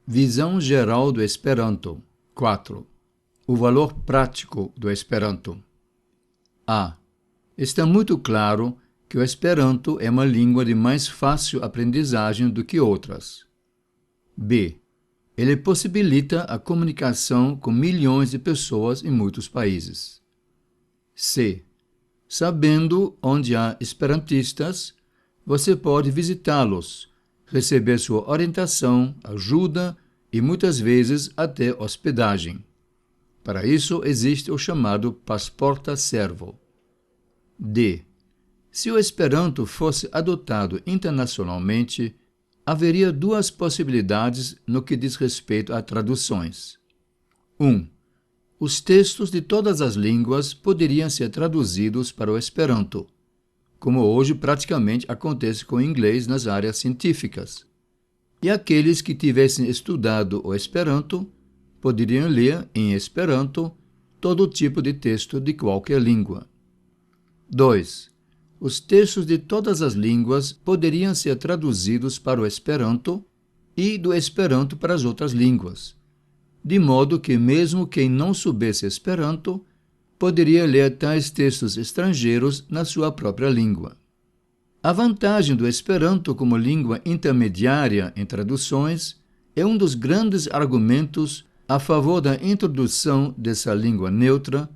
Visão geral do Esperanto. 4. O valor prático do Esperanto. A. Está muito claro que o Esperanto é uma língua de mais fácil aprendizagem do que outras. B. Ele possibilita a comunicação com milhões de pessoas em muitos países. C. Sabendo onde há esperantistas, você pode visitá-los, receber sua orientação, ajuda e muitas vezes até hospedagem. Para isso existe o chamado Passporta Servo. D. Se o Esperanto fosse adotado internacionalmente, haveria duas possibilidades no que diz respeito a traduções. 1. Os textos de todas as línguas poderiam ser traduzidos para o Esperanto, como hoje praticamente acontece com o inglês nas áreas científicas. E aqueles que tivessem estudado o Esperanto poderiam ler em Esperanto todo tipo de texto de qualquer língua. 2. Os textos de todas as línguas poderiam ser traduzidos para o Esperanto e do Esperanto para as outras línguas, de modo que mesmo quem não soubesse Esperanto poderia ler tais textos estrangeiros na sua própria língua. A vantagem do Esperanto como língua intermediária em traduções é um dos grandes argumentos a favor da introdução dessa língua neutra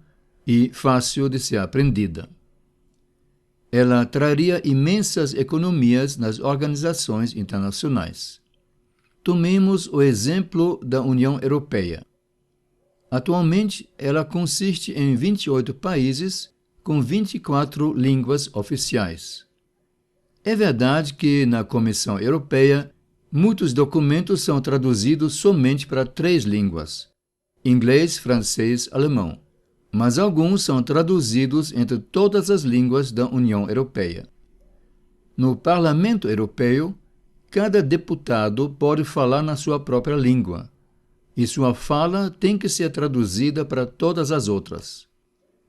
e fácil de ser aprendida. Ela traria imensas economias nas organizações internacionais. Tomemos o exemplo da União Europeia. Atualmente, ela consiste em 28 países com 24 línguas oficiais. É verdade que, na Comissão Europeia, muitos documentos são traduzidos somente para 3 línguas: inglês, francês, alemão. Mas alguns são traduzidos entre todas as línguas da União Europeia. No Parlamento Europeu, cada deputado pode falar na sua própria língua, e sua fala tem que ser traduzida para todas as outras.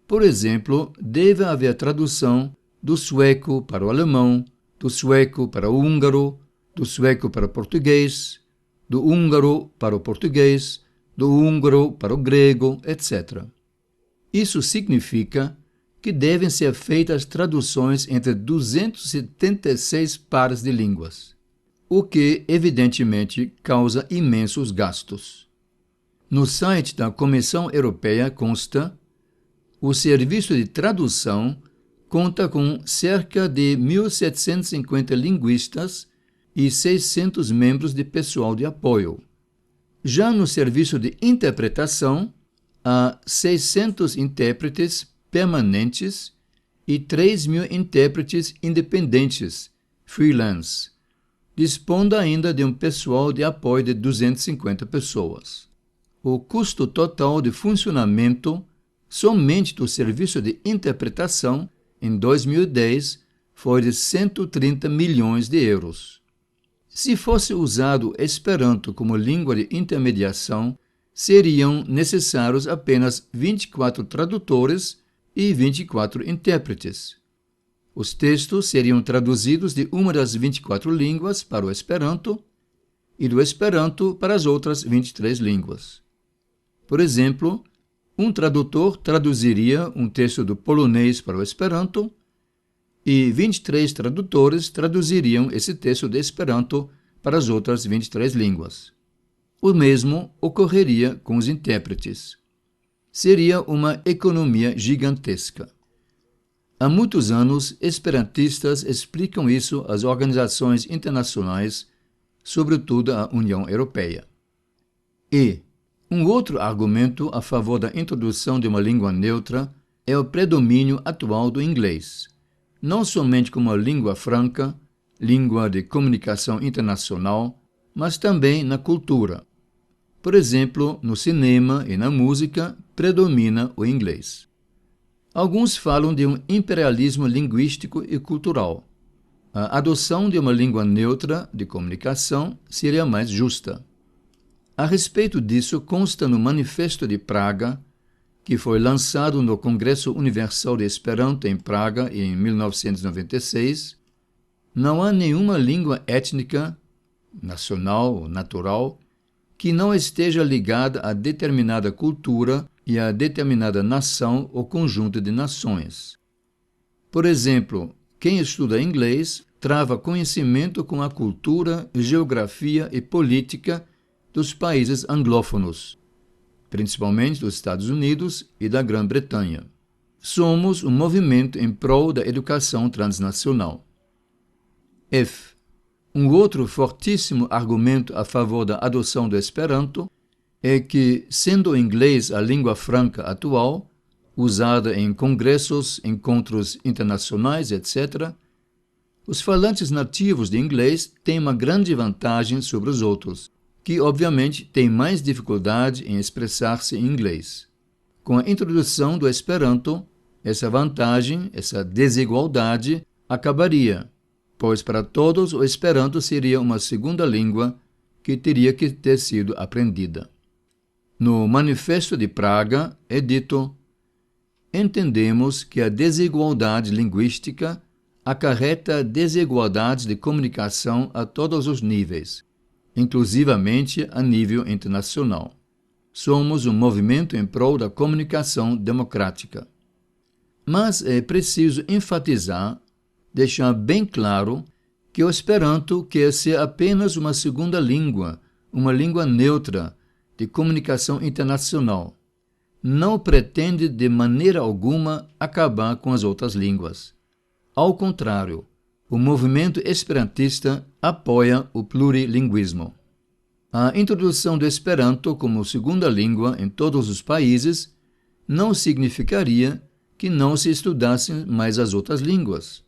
Por exemplo, deve haver tradução do sueco para o alemão, do sueco para o húngaro, do sueco para o português, do húngaro para o português, do húngaro para o grego, etc. Isso significa que devem ser feitas traduções entre 276 pares de línguas, o que, evidentemente, causa imensos gastos. No site da Comissão Europeia consta: o serviço de tradução conta com cerca de 1.750 linguistas e 600 membros de pessoal de apoio. Já no serviço de interpretação, há 600 intérpretes permanentes e 3.000 intérpretes independentes, freelance, dispondo ainda de um pessoal de apoio de 250 pessoas. O custo total de funcionamento somente do serviço de interpretação em 2010 foi de 130 milhões de euros. Se fosse usado Esperanto como língua de intermediação, seriam necessários apenas 24 tradutores e 24 intérpretes. Os textos seriam traduzidos de uma das 24 línguas para o Esperanto e do Esperanto para as outras 23 línguas. Por exemplo, um tradutor traduziria um texto do polonês para o Esperanto e 23 tradutores traduziriam esse texto de Esperanto para as outras 23 línguas. O mesmo ocorreria com os intérpretes. Seria uma economia gigantesca. Há muitos anos, esperantistas explicam isso às organizações internacionais, sobretudo à União Europeia. E um outro argumento a favor da introdução de uma língua neutra é o predomínio atual do inglês, não somente como uma língua franca, língua de comunicação internacional, mas também na cultura. Por exemplo, no cinema e na música predomina o inglês. Alguns falam de um imperialismo linguístico e cultural. A adoção de uma língua neutra de comunicação seria mais justa. A respeito disso, consta no Manifesto de Praga, que foi lançado no Congresso Universal de Esperanto em Praga em 1996, não há nenhuma língua étnica, nacional ou natural, que não esteja ligada a determinada cultura e a determinada nação ou conjunto de nações. Por exemplo, quem estuda inglês trava conhecimento com a cultura, geografia e política dos países anglófonos, principalmente dos Estados Unidos e da Grã-Bretanha. Somos um movimento em prol da educação transnacional. F. Um outro fortíssimo argumento a favor da adoção do Esperanto é que, sendo o inglês a língua franca atual, usada em congressos, encontros internacionais, etc., os falantes nativos de inglês têm uma grande vantagem sobre os outros, que obviamente têm mais dificuldade em expressar-se em inglês. Com a introdução do Esperanto, essa vantagem, essa desigualdade, acabaria, pois para todos o Esperanto seria uma segunda língua que teria que ter sido aprendida. No Manifesto de Praga é dito: entendemos que a desigualdade linguística acarreta desigualdades de comunicação a todos os níveis, inclusivamente a nível internacional. Somos um movimento em prol da comunicação democrática. Mas é preciso enfatizar, deixar bem claro, que o Esperanto quer ser apenas uma segunda língua, uma língua neutra de comunicação internacional. Não pretende de maneira alguma acabar com as outras línguas. Ao contrário, o movimento esperantista apoia o plurilinguismo. A introdução do Esperanto como segunda língua em todos os países não significaria que não se estudassem mais as outras línguas,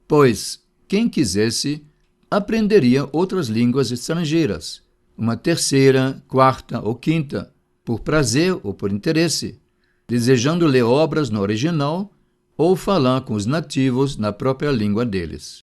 pois quem quisesse aprenderia outras línguas estrangeiras, uma terceira, quarta ou quinta, por prazer ou por interesse, desejando ler obras no original ou falar com os nativos na própria língua deles.